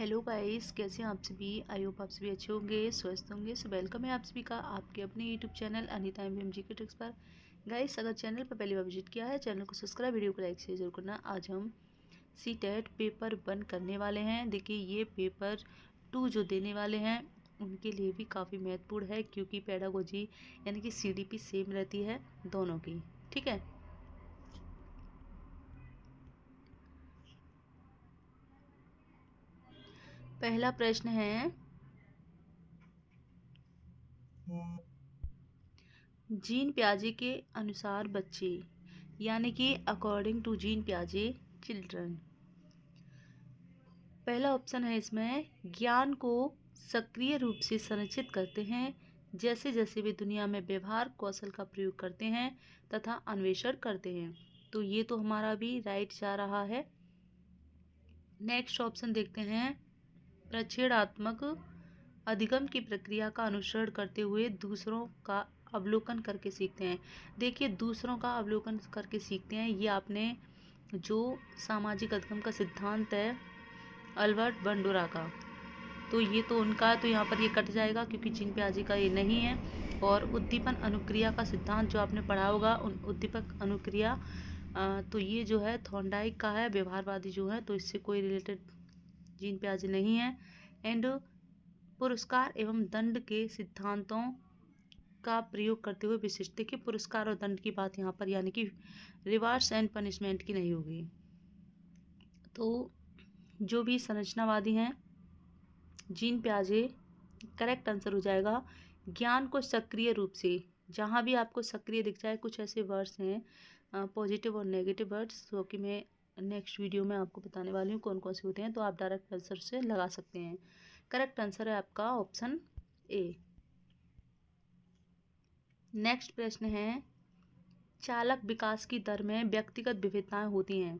Hello guys, कैसे हैं आप सभी। आई होप आप सभी अच्छे होंगे, स्वस्थ होंगे। सो वेलकम है आप सभी का आपके अपने YouTube channel Anita M G के ट्रिक्स पर। गाइस, अगर चैनल पर पहली बार विजिट किया है, चैनल को सब्सक्राइब, वीडियो को लाइक से जरूर करना। आज हम सी टेट पेपर 1 करने वाले हैं। देखिए, ये पेपर 2 जो देने वाले हैं उनके लिए भी काफ़ी महत्वपूर्ण है, क्योंकि पेडागोजी यानी कि CDP सेम रहती है दोनों की। ठीक है, पहला प्रश्न है, जीन प्याजे के अनुसार बच्चे, यानी कि अकॉर्डिंग टू जीन प्याजे चिल्ड्रन। पहला ऑप्शन है इसमें, ज्ञान को सक्रिय रूप से संरक्षित करते हैं जैसे जैसे वे दुनिया में व्यवहार कौशल का प्रयोग करते हैं तथा अन्वेषण करते हैं। तो ये तो हमारा भी राइट जा रहा है। नेक्स्ट ऑप्शन देखते हैं, प्रक्षेणात्मक अधिगम की प्रक्रिया का अनुसरण करते हुए दूसरों का अवलोकन करके सीखते हैं। देखिए, दूसरों का अवलोकन करके सीखते हैं, ये आपने जो सामाजिक अधिगम का सिद्धांत है अल्बर्ट बंडोरा का, तो ये तो उनका, तो यहाँ पर ये कट जाएगा क्योंकि जीन प्याजे का ये नहीं है। और उद्दीपन अनुक्रिया का सिद्धांत जो आपने पढ़ा होगा, उन उद्दीपक अनुक्रिया, तो ये जो है थॉर्नडाइक का है, व्यवहारवादी जो है, तो इससे कोई रिलेटेड जीन प्याजे नहीं है। एंड पुरस्कार एवं दंड के सिद्धांतों का प्रयोग करते हुए विशिष्ट। देखिए, पुरस्कार और दंड की बात यहाँ पर, यानी कि रिवार्ड्स एंड पनिशमेंट की नहीं होगी। तो जो भी संरचनावादी हैं, जीन प्याजे करेक्ट आंसर हो जाएगा। ज्ञान को सक्रिय रूप से, जहाँ भी आपको सक्रिय दिख जाए, कुछ ऐसे वर्ड्स हैं पॉजिटिव और नेगेटिव वर्ड्स, जो कि मैं नेक्स्ट वीडियो में आपको बताने वाली हूँ कौन कौन से होते हैं, तो आप डायरेक्ट आंसर से लगा सकते हैं। करेक्ट आंसर है आपका ऑप्शन ए। नेक्स्ट प्रश्न है, चालक विकास की दर में व्यक्तिगत विविधताएं होती हैं।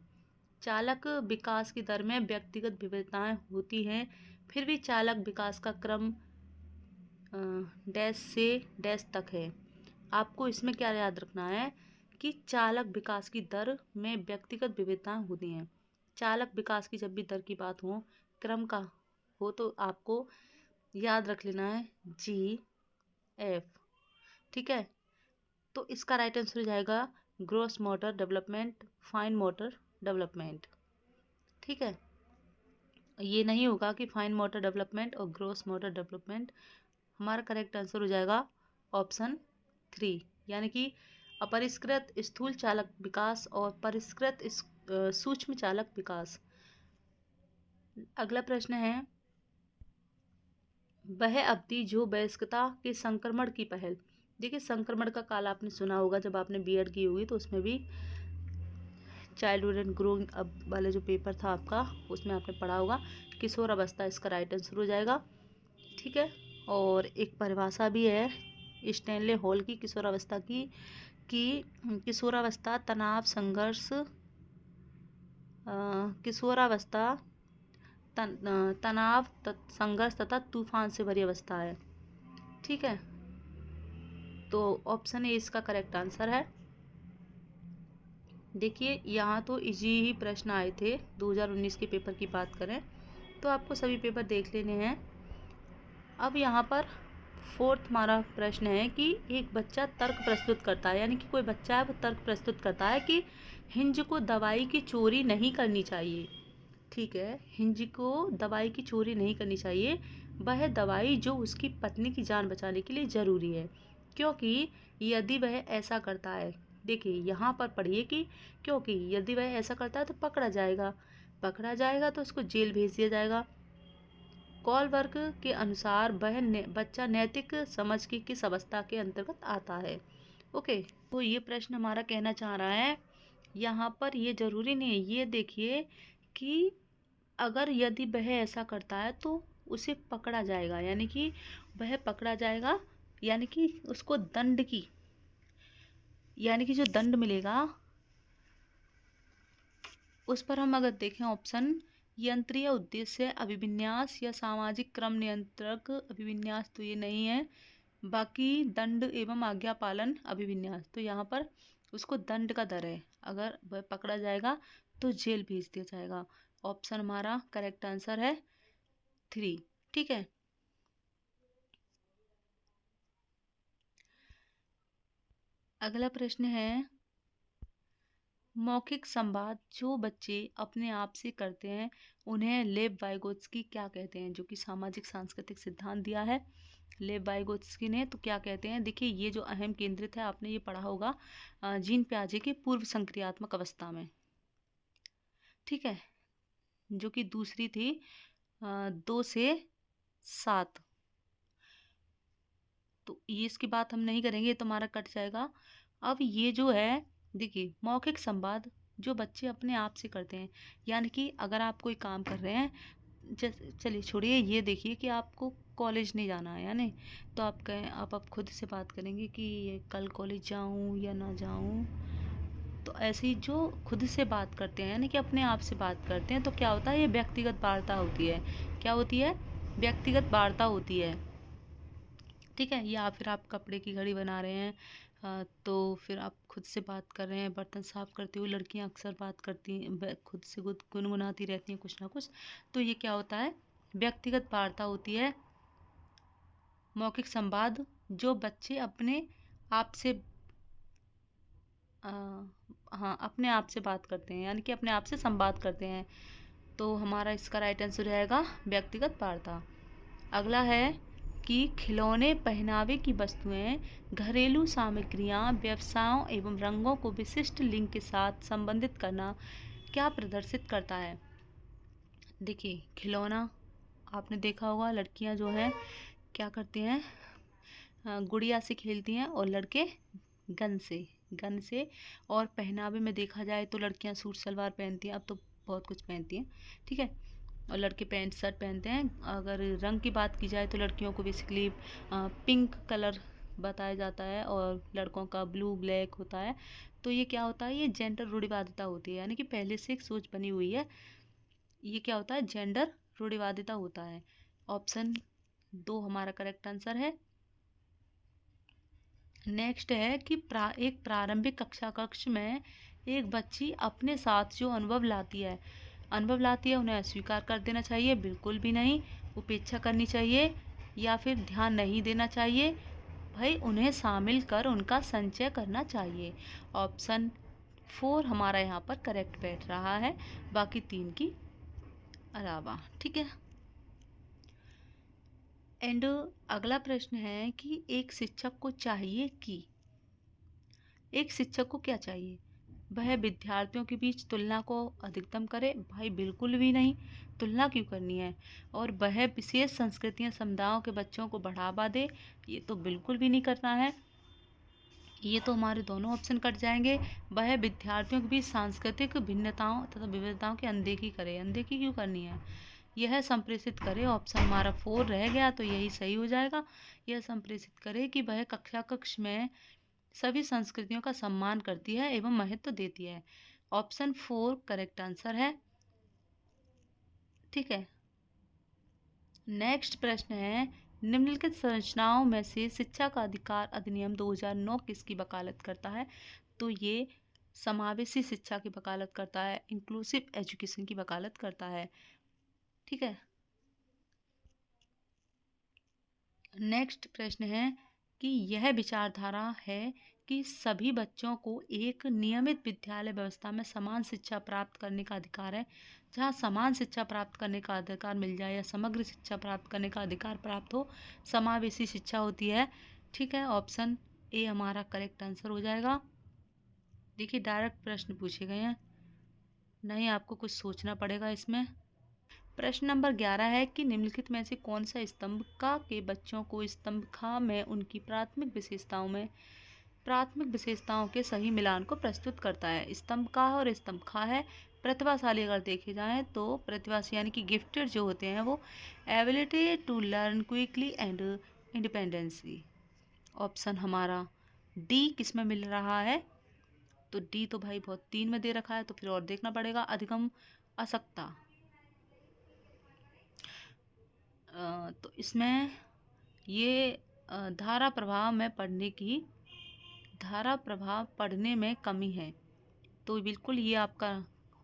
चालक विकास की दर में व्यक्तिगत विविधताएं होती हैं, फिर भी चालक विकास का क्रम डैश से डैश तक है। आपको इसमें क्या याद रखना है कि चालक विकास की दर में व्यक्तिगत विविधताएं होती हैं। चालक विकास की जब भी दर की बात हो, क्रम का हो, तो आपको याद रख लेना है GF। ठीक है, तो इसका राइट आंसर हो जाएगा gross motor development, fine motor development. ठीक है, ये नहीं होगा कि फाइन मोटर डेवलपमेंट और ग्रॉस मोटर डेवलपमेंट। हमारा करेक्ट आंसर हो जाएगा ऑप्शन 3, यानी कि अपरिष्कृत स्थूल चालक विकास और परिष्कृत सूक्ष्म चालक विकास। अगला प्रश्न है, वह अवधि जो वयस्कता के संक्रमण की पहल। देखिए, संक्रमण का काल आपने सुना होगा, जब आपने बीएड की होगी तो उसमें भी चाइल्डहुड एंड ग्रोइंग अप वाला जो पेपर था आपका, उसमें आपने पढ़ा होगा। किशोर अवस्था इसका राइट आंसर हो जाएगा। ठीक है, और एक परिभाषा भी है स्टैनले हॉल की किशोरावस्था की, कि किशोरावस्था तनाव संघर्ष, किशोरावस्था तनाव संघर्ष तथा तूफान से भरी अवस्था है। ठीक है, तो ऑप्शन ए इसका करेक्ट आंसर है। देखिए, यहाँ तो इजी ही प्रश्न आए थे। 2019 के पेपर की बात करें तो आपको सभी पेपर देख लेने हैं। अब यहाँ पर फोर्थ हमारा प्रश्न है कि एक बच्चा तर्क प्रस्तुत करता है, यानी कि कोई बच्चा है वो तर्क प्रस्तुत करता है कि हिंज को दवाई की चोरी नहीं करनी चाहिए। ठीक है, हिंज को दवाई की चोरी नहीं करनी चाहिए, वह दवाई जो उसकी पत्नी की जान बचाने के लिए ज़रूरी है, क्योंकि यदि वह ऐसा करता है, देखिए यहाँ पर पढ़िए कि क्योंकि यदि वह ऐसा करता है तो पकड़ा जाएगा तो उसको जेल भेज दिया जाएगा। कॉलबर्ग के अनुसार वह बच्चा नैतिक समझ की किस अवस्था के अंतर्गत आता है। ओके, तो ये प्रश्न हमारा कहना चाह रहा है, यहाँ पर ये जरूरी नहीं है, ये देखिए कि अगर यदि वह ऐसा करता है तो उसे पकड़ा जाएगा, यानी कि वह पकड़ा जाएगा, यानी कि उसको दंड की, यानी कि जो दंड मिलेगा उस पर हम अगर देखें ऑप्शन, यंत्रीय उद्देश्य अभिविन्यास या सामाजिक क्रम नियंत्रक अभिविन्यास, तो ये नहीं है। बाकी दंड एवं आज्ञा पालन अभिविन्यास, तो यहाँ पर उसको दंड का दर है, अगर वह पकड़ा जाएगा तो जेल भेज दिया जाएगा। ऑप्शन हमारा करेक्ट आंसर है 3। ठीक है, अगला प्रश्न है, मौखिक संवाद जो बच्चे अपने आप से करते हैं उन्हें लेव वाइगोत्स्की क्या कहते हैं, जो कि सामाजिक सांस्कृतिक सिद्धांत दिया है लेव वाइगोत्स्की ने। तो क्या कहते हैं, देखिए ये जो अहम केंद्रित है, आपने ये पढ़ा होगा जीन प्याजे की पूर्व संक्रियात्मक अवस्था में। ठीक है, जो कि दूसरी थी 2 से 7। तो ये इसकी बात हम नहीं करेंगे, ये तुम्हारा कट जाएगा। अब ये जो है, देखिए मौखिक संवाद जो बच्चे अपने आप से करते हैं, यानी कि अगर आप कोई काम कर रहे हैं, जैसे चलिए छोड़िए, ये देखिए कि आपको कॉलेज नहीं जाना है, यानी तो आप कहें, आप खुद से बात करेंगे कि ये कल कॉलेज जाऊं या ना जाऊं। तो ऐसे ही जो खुद से बात करते हैं, यानी कि अपने आप से बात करते हैं, तो क्या होता है, ये व्यक्तिगत वार्ता होती है। क्या होती है, व्यक्तिगत वार्ता होती है। ठीक है, या फिर आप कपड़े की घड़ी बना रहे हैं, तो फिर आप खुद से बात कर रहे हैं, बर्तन साफ करते हुए लड़कियां अक्सर बात करती हैं, खुद से खुद गुनगुनाती रहती हैं कुछ ना कुछ। तो ये क्या होता है, व्यक्तिगत वार्ता होती है। मौखिक संवाद जो बच्चे अपने आप से हाँ, अपने आप से बात करते हैं, यानी कि अपने आप से संवाद करते हैं। तो हमारा इसका राइट आंसर रहेगा व्यक्तिगत वार्ता। अगला है कि खिलौने, पहनावे की वस्तुएं, घरेलू सामग्रियां, व्यवसायों एवं रंगों को विशिष्ट लिंग के साथ संबंधित करना क्या प्रदर्शित करता है। देखिए खिलौना, आपने देखा होगा लड़कियां जो हैं क्या करती हैं, गुड़िया से खेलती हैं, और लड़के गन से। और पहनावे में देखा जाए तो लड़कियां सूट सलवार पहनती हैं, अब तो बहुत कुछ पहनती हैं। ठीक है, और लड़के पैंट शर्ट पहनते हैं। अगर रंग की बात की जाए तो लड़कियों को बेसिकली पिंक कलर बताया जाता है, और लड़कों का ब्लू ब्लैक होता है। तो ये क्या होता है, ये जेंडर रूढ़िवादिता होती है, यानी कि पहले से एक सोच बनी हुई है। ये क्या होता है, जेंडर रूढ़िवादिता होता है। ऑप्शन 2 हमारा करेक्ट आंसर है। नेक्स्ट है कि एक प्रारंभिक कक्षा कक्ष में एक बच्ची अपने साथ जो अनुभव लाती है उन्हें अस्वीकार कर देना चाहिए, बिल्कुल भी नहीं, उपेक्षा करनी चाहिए, या फिर ध्यान नहीं देना चाहिए, भाई उन्हें शामिल कर उनका संचय करना चाहिए। ऑप्शन 4 हमारा यहाँ पर करेक्ट बैठ रहा है, बाकी 3 की अलावा। ठीक है, एंड अगला प्रश्न है कि एक शिक्षक को क्या चाहिए, वह विद्यार्थियों के बीच तुलना को अधिकतम करे, भाई बिल्कुल भी नहीं, तुलना क्यों करनी है। और वह विशेष संस्कृतियां समुदायों के बच्चों को बढ़ावा दे, ये तो बिल्कुल भी नहीं करना है। ये तो हमारे दोनों ऑप्शन कट जाएंगे। वह विद्यार्थियों के बीच सांस्कृतिक भिन्नताओं तथा विविधताओं की अनदेखी करे, अनदेखी क्यों करनी है, यह संप्रेषित करे। ऑप्शन हमारा 4 रह गया, तो यही सही हो जाएगा। यह संप्रेषित करे कि वह कक्षा कक्ष में सभी संस्कृतियों का सम्मान करती है एवं महत्व देती है। ऑप्शन 4 करेक्ट आंसर है। ठीक है, नेक्स्ट प्रश्न है, निम्नलिखित संरचनाओं में से शिक्षा का अधिकार अधिनियम 2009 किसकी वकालत करता है। तो ये समावेशी शिक्षा की वकालत करता है, इंक्लूसिव एजुकेशन की वकालत करता है। ठीक है, नेक्स्ट प्रश्न है कि यह विचारधारा है कि सभी बच्चों को एक नियमित विद्यालय व्यवस्था में समान शिक्षा प्राप्त करने का अधिकार है। जहाँ समान शिक्षा प्राप्त करने का अधिकार मिल जाए या समग्र शिक्षा प्राप्त करने का अधिकार प्राप्त हो, समावेशी शिक्षा होती है। ठीक है, ऑप्शन ए हमारा करेक्ट आंसर हो जाएगा। देखिए डायरेक्ट प्रश्न पूछे गए हैं, नहीं आपको कुछ सोचना पड़ेगा इसमें। प्रश्न नंबर 11 है कि निम्नलिखित में से कौन सा स्तंभ का के बच्चों को स्तंभ खा में उनकी प्राथमिक विशेषताओं के सही मिलान को प्रस्तुत करता है। स्तंभ का और स्तंभ खा है प्रतिभाशाली, अगर देखे जाएं तो प्रतिभाशाली यानी कि गिफ्टेड जो होते हैं वो ability to learn quickly and independency. Option हमारा डी किस में मिल रहा है, तो डी तो भाई बहुत 3 में दे रखा है, तो फिर और देखना पड़ेगा। अधिगम असक्ता, तो इसमें ये धारा प्रभाव पढ़ने में कमी है, तो बिल्कुल ये आपका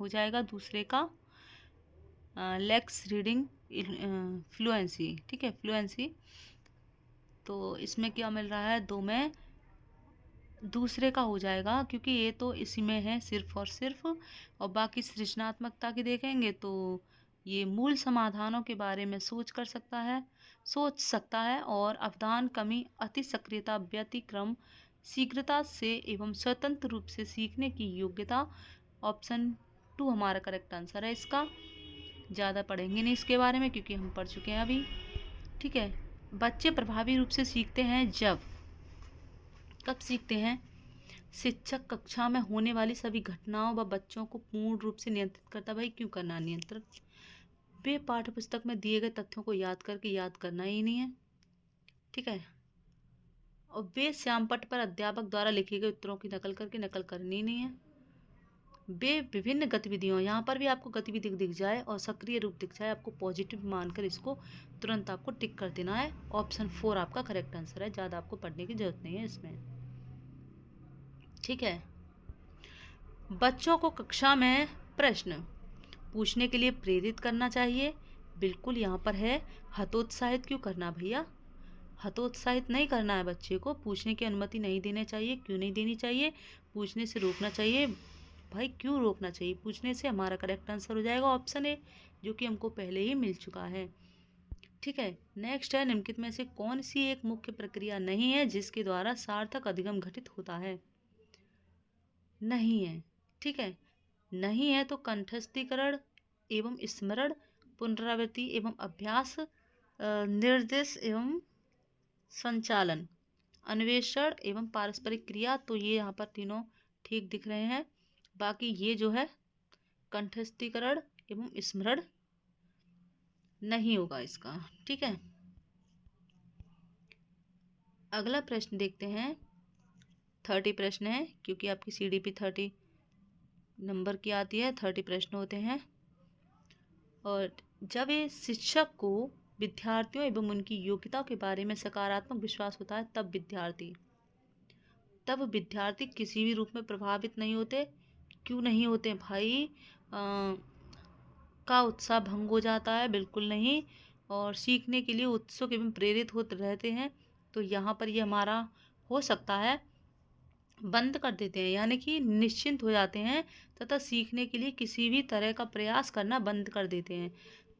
हो जाएगा दूसरे का लेक्स रीडिंग फ्लुएंसी, ठीक है, फ्लुएंसी। तो इसमें क्या मिल रहा है, 2 में दूसरे का हो जाएगा, क्योंकि ये तो इसी में है सिर्फ और सिर्फ। और बाकी सृजनात्मकता की देखेंगे तो ये मूल समाधानों के बारे में सोच सकता है, और अवधान कमी, अति सक्रियता, व्यतिक्रम, शीघ्रता से एवं स्वतंत्र रूप से सीखने की योग्यता। ऑप्शन 2 हमारा करेक्ट आंसर है इसका। ज़्यादा पढ़ेंगे नहीं इसके बारे में क्योंकि हम पढ़ चुके हैं अभी, ठीक है। बच्चे प्रभावी रूप से सीखते हैं कब सीखते हैं? शिक्षक कक्षा में होने वाली सभी घटनाओं व बच्चों को पूर्ण रूप से नियंत्रित करता। भाई क्यों करना नियंत्रित? वे पाठ्य पुस्तक में दिए गए तथ्यों को याद करना ही नहीं है, ठीक है। और वे श्यामपट्ट पर अध्यापक द्वारा लिखे गए उत्तरों की नकल करनी नहीं है। वे विभिन्न गतिविधियों, यहाँ पर भी आपको गतिविधि दिख जाए और सक्रिय रूप दिख जाए, आपको पॉजिटिव मानकर इसको तुरंत आपको टिक कर देना है। ऑप्शन 4 आपका करेक्ट आंसर है। ज़्यादा आपको पढ़ने की जरूरत नहीं है इसमें, ठीक है। बच्चों को कक्षा में प्रश्न पूछने के लिए प्रेरित करना चाहिए। बिल्कुल यहाँ पर है। हतोत्साहित क्यों करना भैया? हतोत्साहित नहीं करना है, बच्चे को पूछने की अनुमति नहीं देनी चाहिए। क्यों नहीं देनी चाहिए? पूछने से रोकना चाहिए। भाई क्यों रोकना चाहिए? पूछने से हमारा करेक्ट आंसर हो जाएगा ऑप्शन ए, जो कि हमको पहले ही मिल चुका है, ठीक है। नेक्स्ट है, निम्नलिखित में से कौन सी एक मुख्य प्रक्रिया नहीं है जिसके द्वारा सार्थक अधिगम घटित होता है? नहीं है, ठीक है। नहीं है तो कंठस्थीकरण एवं स्मरण, पुनरावृत्ति एवं अभ्यास, निर्देश एवं संचालन, अन्वेषण एवं पारस्परिक क्रिया। तो ये यहाँ पर तीनों ठीक दिख रहे हैं। बाकी ये जो है कंठस्थीकरण एवं स्मरण नहीं होगा इसका, ठीक है। अगला प्रश्न देखते हैं। 30 प्रश्न है, क्योंकि आपकी CDP 30 नंबर की आती है, 30 प्रश्न होते हैं। और जब ये शिक्षक को विद्यार्थियों एवं उनकी योग्यताओं के बारे में सकारात्मक विश्वास होता है, तब विद्यार्थी किसी भी रूप में प्रभावित नहीं होते। क्यों नहीं होते भाई? का उत्साह भंग हो जाता है? बिल्कुल नहीं। और सीखने के लिए उत्सुक एवं प्रेरित होते रहते हैं। तो यहाँ पर ये हमारा हो सकता है बंद कर देते हैं, यानी कि निश्चिंत हो जाते हैं तथा सीखने के लिए किसी भी तरह का प्रयास करना बंद कर देते हैं।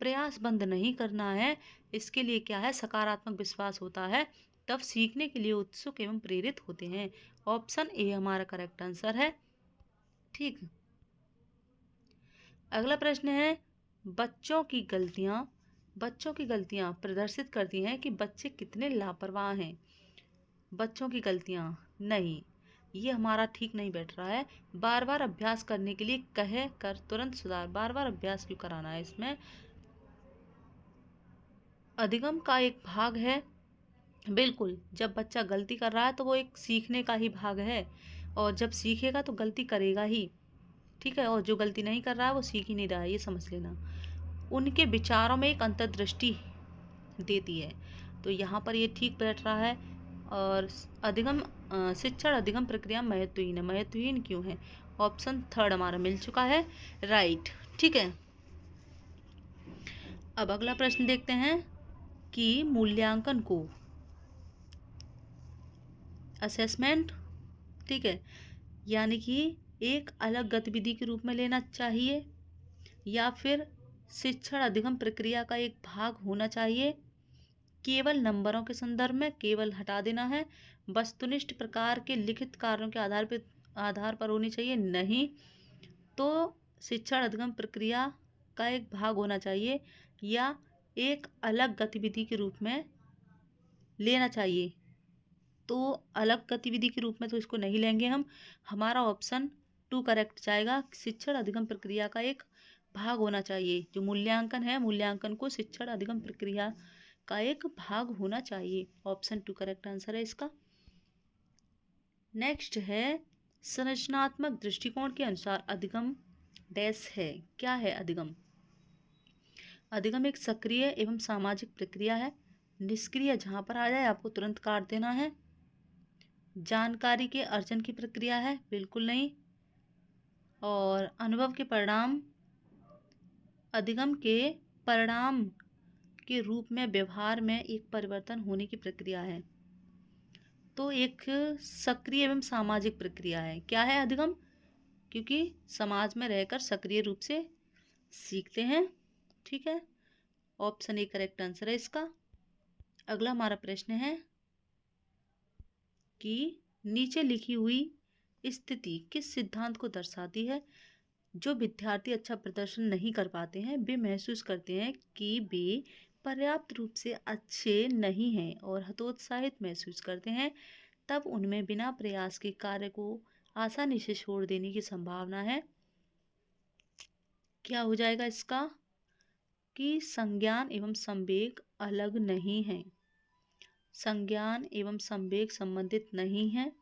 प्रयास बंद नहीं करना है, इसके लिए क्या है, सकारात्मक विश्वास होता है, तब सीखने के लिए उत्सुक एवं प्रेरित होते हैं। ऑप्शन ए हमारा करेक्ट आंसर है, ठीक। अगला प्रश्न है, बच्चों की गलतियां प्रदर्शित करती हैं कि बच्चे कितने लापरवाह हैं। बच्चों की गलतियां नहीं, ये हमारा ठीक नहीं बैठ रहा है। बार बार अभ्यास करने के लिए कह कर तुरंत सुधार। बार बार अभ्यास क्यों कराना है? इसमें अधिगम का एक भाग है। बिल्कुल, जब बच्चा गलती कर रहा है तो वो एक सीखने का ही भाग है, और जब सीखेगा तो गलती करेगा ही, ठीक है। और जो गलती नहीं कर रहा है वो सीख ही नहीं रहा है, ये समझ लेना। उनके विचारों में एक अंतर्दृष्टि देती है, तो यहाँ पर ये ठीक बैठ रहा है। और शिक्षण अधिगम प्रक्रिया महत्वहीन है। महत्वहीन क्यों है? ऑप्शन 3 हमारा मिल चुका है, राइट, ठीक है। अब अगला प्रश्न देखते हैं कि मूल्यांकन को असेसमेंट, ठीक है, यानी कि एक अलग गतिविधि के रूप में लेना चाहिए, या फिर शिक्षण अधिगम प्रक्रिया का एक भाग होना चाहिए। केवल नंबरों के संदर्भ में केवल हटा देना है। वस्तुनिष्ठ प्रकार के लिखित कार्यों के आधार पर होनी चाहिए, नहीं। तो शिक्षण अधिगम प्रक्रिया का एक भाग होना चाहिए, या एक अलग गतिविधि के रूप में लेना चाहिए। तो अलग गतिविधि के रूप में तो इसको नहीं लेंगे हम। हमारा ऑप्शन 2 करेक्ट जाएगा। शिक्षण अधिगम प्रक्रिया का एक भाग होना चाहिए। जो मूल्यांकन है, मूल्यांकन को शिक्षण अधिगम प्रक्रिया का एक भाग होना चाहिए। ऑप्शन 2 करेक्ट आंसर है इसका। नेक्स्ट है, संरचनात्मक दृष्टिकोण के अनुसार अधिगम डैश है। क्या है अधिगम? अधिगम एक सक्रिय एवं सामाजिक प्रक्रिया है। निष्क्रिय जहाँ पर आ जाए आपको तुरंत काट देना है। जानकारी के अर्जन की प्रक्रिया है, बिल्कुल नहीं। और अनुभव के परिणाम, अधिगम के परिणाम के रूप में व्यवहार में एक परिवर्तन होने की प्रक्रिया है। तो एक सक्रिय एवं सामाजिक प्रक्रिया है। क्या है अधिगम? क्योंकि समाज में रहकर सक्रिय रूप से सीखते हैं। ठीक है, ऑप्शन ए करेक्ट आंसर है इसका। अगला हमारा प्रश्न है कि नीचे लिखी हुई स्थिति किस सिद्धांत को दर्शाती है? जो विद्यार्थी अच्छा प्रदर्शन नहीं कर पाते हैं वे महसूस करते हैं कि वे पर्याप्त रूप से अच्छे नहीं हैं और हतोत्साहित महसूस करते हैं। तब उनमें बिना प्रयास के कार्य को आसानी से छोड़ देने की संभावना है। क्या हो जाएगा इसका? कि संज्ञान एवं संवेग अलग नहीं है। संज्ञान एवं संवेग संबंधित नहीं है,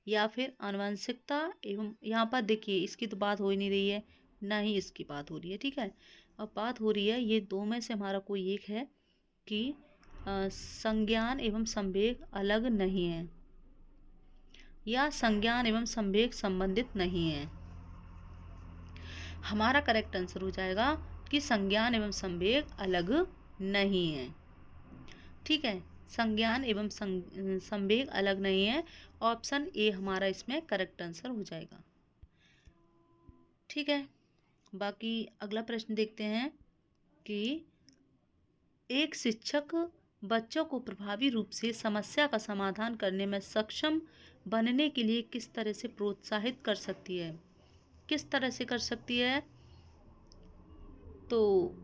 या फिर आनुवंशिकता एवं, यहाँ पर देखिए इसकी तो बात हो ही नहीं रही है, ना ही इसकी बात हो रही है। ठीक है, अब बात हो रही है ये दो में से हमारा कोई एक है कि संज्ञान एवं संवेग अलग नहीं है या संज्ञान एवं संवेग संबंधित नहीं है। हमारा करेक्ट आंसर हो जाएगा कि संज्ञान एवं संवेग अलग नहीं है। ठीक है, संज्ञान एवं संवेग अलग नहीं है। ऑप्शन ए हमारा इसमें करेक्ट आंसर हो जाएगा। ठीक है, बाकी अगला प्रश्न देखते हैं कि एक शिक्षक बच्चों को प्रभावी रूप से समस्या का समाधान करने में सक्षम बनने के लिए किस तरह से प्रोत्साहित कर सकती है? किस तरह से कर सकती है? तो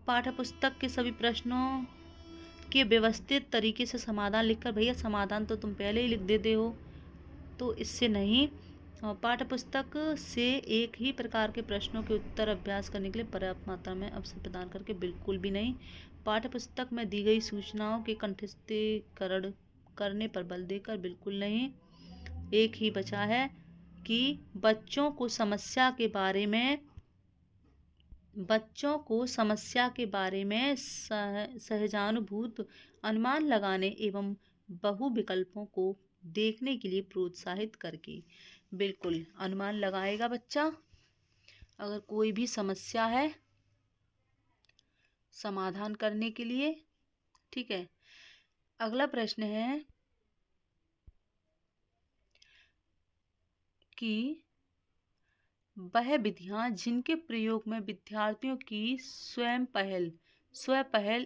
पाठ्यपुस्तक के सभी प्रश्नों के व्यवस्थित तरीके से समाधान लिखकर, भैया समाधान तो तुम पहले ही लिख देते हो, तो इससे नहीं। पाठ्यपुस्तक से एक ही प्रकार के प्रश्नों के उत्तर अभ्यास करने के लिए पर्याप्त मात्रा में अवसर प्रदान करके, बिल्कुल भी नहीं। पाठ्यपुस्तक में दी गई सूचनाओं के कंठस्थीकरण करने पर बल देकर, बिल्कुल नहीं। एक ही बचा है कि बच्चों को समस्या के बारे में सहजानुभूत अनुमान लगाने एवं बहु विकल्पों को देखने के लिए प्रोत्साहित करके, बिल्कुल अनुमान लगाएगा बच्चा अगर कोई भी समस्या है समाधान करने के लिए। ठीक है, अगला प्रश्न है कि वह विधियां जिनके प्रयोग में विद्यार्थियों की स्वयं पहल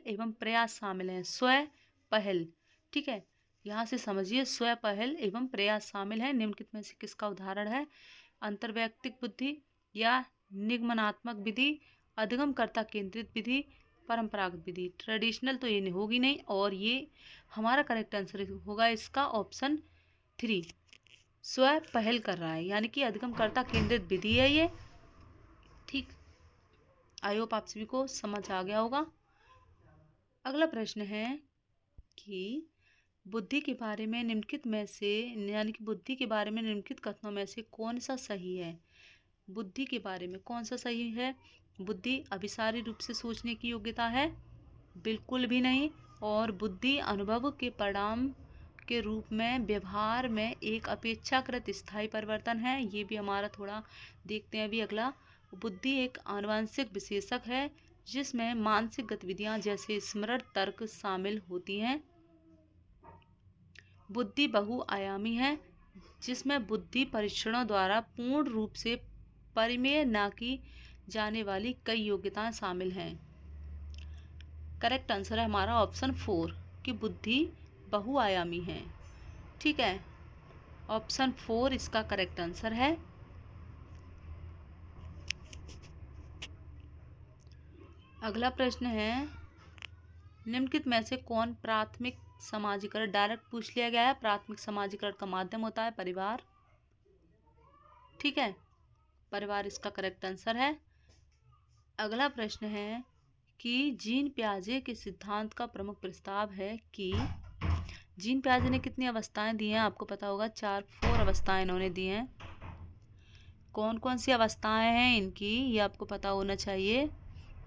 एवं प्रयास शामिल है। स्वयं पहल, ठीक है, यहाँ से समझिए स्वयं पहल एवं प्रयास शामिल है। निम्नलिखित में से किसका उदाहरण है? अंतर्वैयक्तिक बुद्धि या निगमनात्मक विधि, अधिगमकर्ता केंद्रित विधि, परंपरागत विधि। ट्रेडिशनल तो ये होगी नहीं, और ये हमारा करेक्ट आंसर होगा इसका ऑप्शन 3, स्वयं पहल कर रहा है, यानी कि अधिगमकर्ता केंद्रित विधि है ये। ठीक, आई होप आप सभी को समझ आ गया होगा। अगला प्रश्न है कि बुद्धि के बारे में निम्नलिखित में से, यानी कि बुद्धि के बारे में निम्नलिखित कथनों में से कौन सा सही है? बुद्धि के बारे में कौन सा सही है? बुद्धि अभिसारी रूप से सोचने की योग्यता है, बिल्कुल भी नहीं। और बुद्धि अनुभव के परिणाम के रूप में व्यवहार में एक अपेक्षाकृत स्थायी परिवर्तन है, ये भी हमारा थोड़ा देखते हैं अभी अगला। बुद्धि एक आनुवंशिक विशेषक है जिसमें मानसिक गतिविधियां जैसे स्मरण तर्क शामिल होती हैं। बुद्धि बहुआयामी है जिसमें बुद्धि परीक्षणों द्वारा पूर्ण रूप से परिमेय न की जाने वाली कई योग्यताएं शामिल हैं। करेक्ट आंसर है हमारा ऑप्शन 4 कि बुद्धि बहुआयामी है। ठीक है, ऑप्शन 4 इसका करेक्ट आंसर है। अगला प्रश्न है निम्नलिखित में से कौन प्राथमिक समाजीकरण, डायरेक्ट पूछ लिया गया है, प्राथमिक समाजीकरण का माध्यम होता है? परिवार। ठीक है, परिवार इसका करेक्ट आंसर है। अगला प्रश्न है कि जीन पियाजे के सिद्धांत का प्रमुख प्रस्ताव है कि जीन पियाजे ने कितनी अवस्थाएं दी हैं? आपको पता होगा 4 अवस्थाएं इन्होंने दी हैं। कौन कौन सी अवस्थाएं हैं इनकी, ये आपको पता होना चाहिए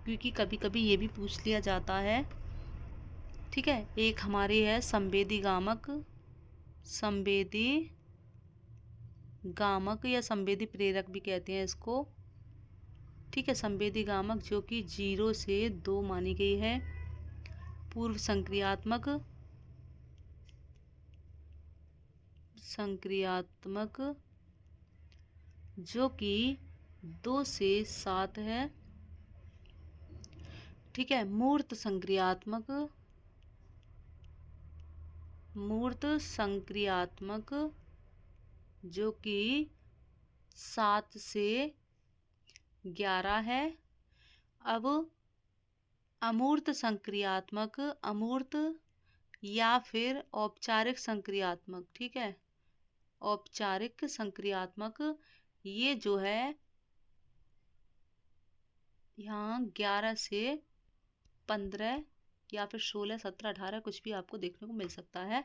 क्योंकि कभी कभी ये भी पूछ लिया जाता है। ठीक है, एक हमारी है संवेदी गामक या संवेदी प्रेरक भी कहते हैं इसको। ठीक है, संवेदी गामक जो कि 0 से 2 मानी गई है। पूर्व संक्रियात्मक जो कि 2 से 7 है। ठीक है, मूर्त संक्रियात्मक जो कि 7 से 11 है। अब अमूर्त या फिर औपचारिक संक्रियात्मक, ठीक है, औपचारिक संक्रियात्मक ये जो है यहाँ 11 से 15 या फिर 16, 17, 18 कुछ भी आपको देखने को मिल सकता है।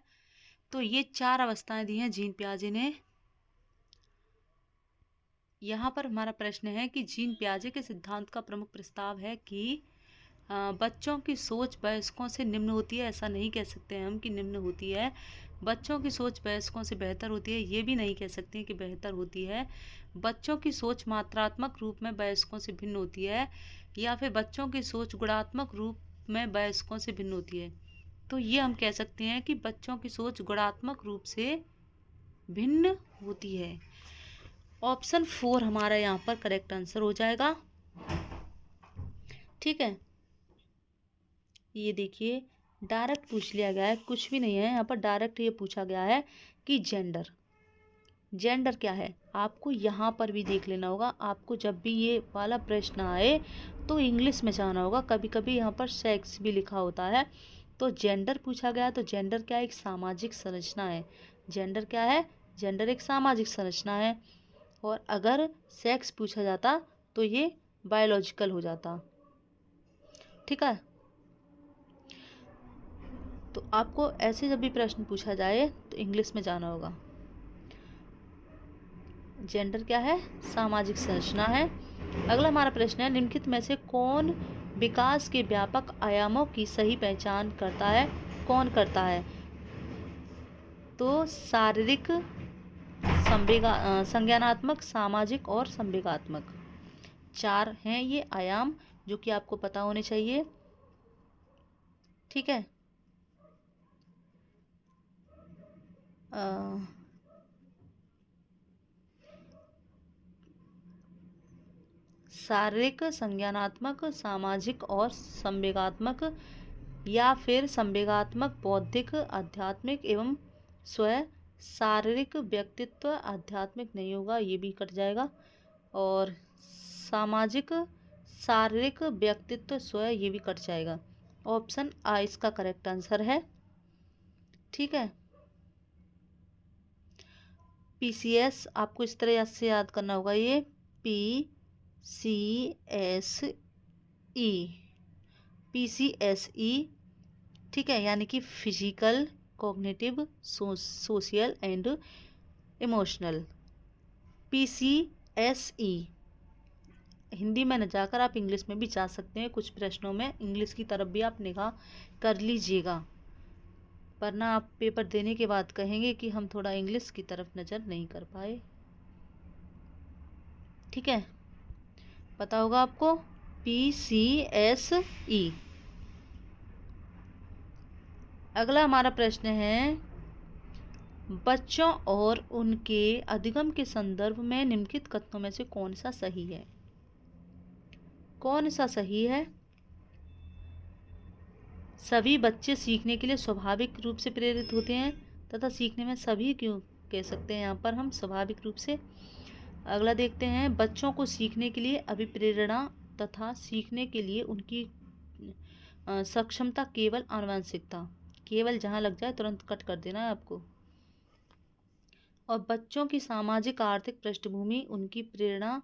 तो ये 4 अवस्थाएं दी हैं जीन पियाजे ने। यहाँ पर हमारा प्रश्न है कि जीन पियाजे के सिद्धांत का प्रमुख प्रस्ताव है कि बच्चों की सोच वयस्कों से निम्न होती है। ऐसा नहीं कह सकते हम कि निम्न होती है। बच्चों की सोच वयस्कों से बेहतर होती है, ये भी नहीं कह सकते कि बेहतर होती है। बच्चों की सोच मात्रात्मक रूप में वयस्कों से भिन्न होती है, या फिर बच्चों की सोच गुणात्मक रूप में वयस्कों से भिन्न होती है। तो ये हम कह सकते हैं कि बच्चों की सोच गुणात्मक रूप से भिन्न होती है। ऑप्शन 4 हमारा यहाँ पर करेक्ट आंसर हो जाएगा। ठीक है, ये देखिए डायरेक्ट पूछ लिया गया है, कुछ भी नहीं है यहाँ पर, डायरेक्ट ये पूछा गया है कि जेंडर क्या है। आपको यहाँ पर भी देख लेना होगा। आपको जब भी ये वाला प्रश्न आए तो इंग्लिश में जाना होगा। कभी कभी यहाँ पर सेक्स भी लिखा होता है। तो जेंडर पूछा गया, तो जेंडर क्या है? एक सामाजिक संरचना है। जेंडर क्या है? जेंडर एक सामाजिक संरचना है। और अगर सेक्स पूछा जाता तो ये बायोलॉजिकल हो जाता। ठीक है, तो आपको ऐसे जब भी प्रश्न पूछा जाए तो इंग्लिश में जाना होगा। जेंडर क्या है? सामाजिक संरचना है। अगला हमारा प्रश्न है, निम्नलिखित में से कौन विकास के व्यापक आयामों की सही पहचान करता है? कौन करता है? तो शारीरिक, संज्ञानात्मक, सामाजिक और संवेगात्मक, 4 हैं ये आयाम जो कि आपको पता होने चाहिए। ठीक है, शारीरिक, संज्ञानात्मक, सामाजिक और संवेगात्मक, या फिर संवेगात्मक, बौद्धिक, आध्यात्मिक एवं स्व। शारीरिक, व्यक्तित्व, आध्यात्मिक नहीं होगा, ये भी कट जाएगा। और सामाजिक, शारीरिक, व्यक्तित्व, स्व, ये भी कट जाएगा। ऑप्शन आ इसका करेक्ट आंसर है। ठीक है, PCS आपको इस तरह से याद करना होगा, ये PCSE, ठीक है, यानी कि physical, cognitive, social and emotional. PCSE Hindi में न जाकर आप इंग्लिश में भी जा सकते हैं। कुछ प्रश्नों में इंग्लिश की तरफ भी आप निगाह कर लीजिएगा, वरना आप पेपर देने के बाद कहेंगे कि हम थोड़ा इंग्लिश की तरफ नज़र नहीं कर पाए। ठीक है, पता होगा आपको PCSE। अगला हमारा प्रश्न है, बच्चों और उनके अधिगम के संदर्भ में निम्नलिखित कथनों में से कौन सा सही है? कौन सा सही है? सभी बच्चे सीखने के लिए स्वाभाविक रूप से प्रेरित होते हैं तथा सीखने में सभी क्यों कह सकते हैं यहाँ पर हम स्वाभाविक रूप से। अगला देखते हैं, बच्चों को सीखने के लिए अभिप्रेरणा तथा सीखने के लिए उनकी सक्षमता केवल आनुवंशिकता। केवल जहाँ लग जाए तुरंत कट कर देना है आपको। और बच्चों की सामाजिक आर्थिक पृष्ठभूमि उनकी प्रेरणा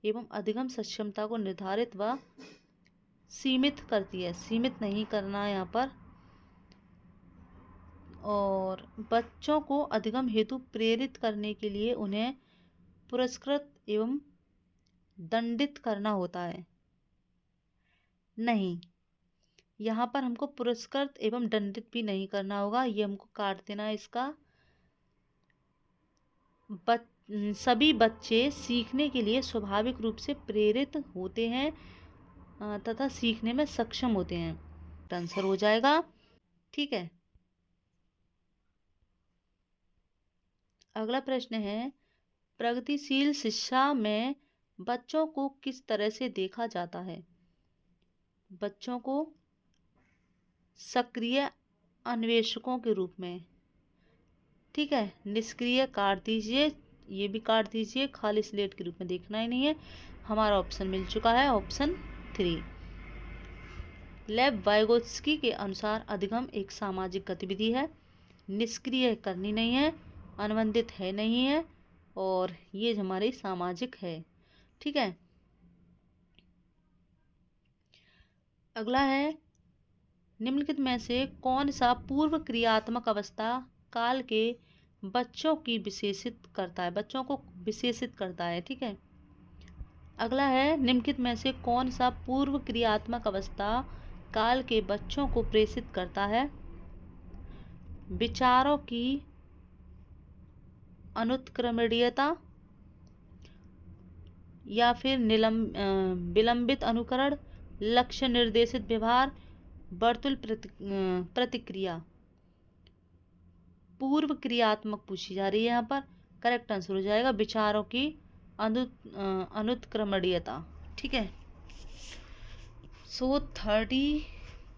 एवं अधिगम सक्षमता को निर्धारित व सीमित करती है। सीमित नहीं करना है यहाँ पर। और बच्चों को अधिगम हेतु प्रेरित करने के लिए उन्हें पुरस्कृत एवं दंडित करना होता है। नहीं, यहाँ पर हमको पुरस्कृत एवं दंडित भी नहीं करना होगा, ये हमको काट देना है इसका। सभी बच्चे सीखने के लिए स्वाभाविक रूप से प्रेरित होते हैं तथा सीखने में सक्षम होते हैं। आंसर हो जाएगा। ठीक है, अगला प्रश्न है, प्रगतिशील शिक्षा में बच्चों को किस तरह से देखा जाता है? बच्चों को सक्रिय अन्वेषकों के रूप में। ठीक है, निष्क्रिय काट दीजिए, ये भी काट दीजिए, खाली स्लेट के रूप में देखना ही नहीं है। हमारा ऑप्शन मिल चुका है, ऑप्शन 3। लेव वाइगोत्स्की के अनुसार अधिगम एक सामाजिक गतिविधि है, निष्क्रिय करनी नहीं है, अनुबंधित है नहीं है, और ये हमारी सामाजिक है। ठीक है, अगला है, निम्नलिखित में से कौन सा पूर्व क्रियात्मक अवस्था काल के बच्चों की विशेषित करता है? बच्चों को विशेषित करता है। ठीक है, अगला है, निम्नलिखित में से कौन सा पूर्व क्रियात्मक अवस्था काल के बच्चों को प्रेषित करता है? विचारों की अनुत्क्रमणीयता, या फिर विलंबित अनुकरण, लक्ष्य निर्देशित व्यवहार, वर्तुल प्रतिक्रिया। पूर्व क्रियात्मक पूछी जा रही है यहाँ पर। करेक्ट आंसर हो जाएगा विचारों की अनुत्क्रमणीयता। ठीक है, सो 30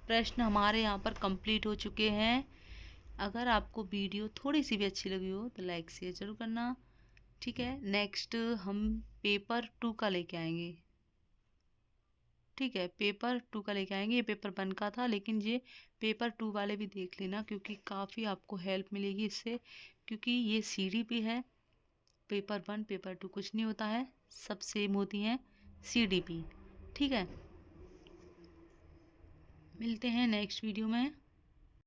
प्रश्न हमारे यहाँ पर कंप्लीट हो चुके हैं। अगर आपको वीडियो थोड़ी सी भी अच्छी लगी हो तो लाइक शेयर जरूर करना। ठीक है, नेक्स्ट हम पेपर 2 का लेके आएंगे। ठीक है, पेपर 2 का लेके आएंगे। ये पेपर 1 का था, लेकिन ये पेपर 2 वाले भी देख लेना, क्योंकि काफ़ी आपको हेल्प मिलेगी इससे, क्योंकि ये CDP है। पेपर 1 पेपर 2 कुछ नहीं होता है, सब सेम होती हैं, CDP। ठीक है, मिलते हैं नेक्स्ट वीडियो में।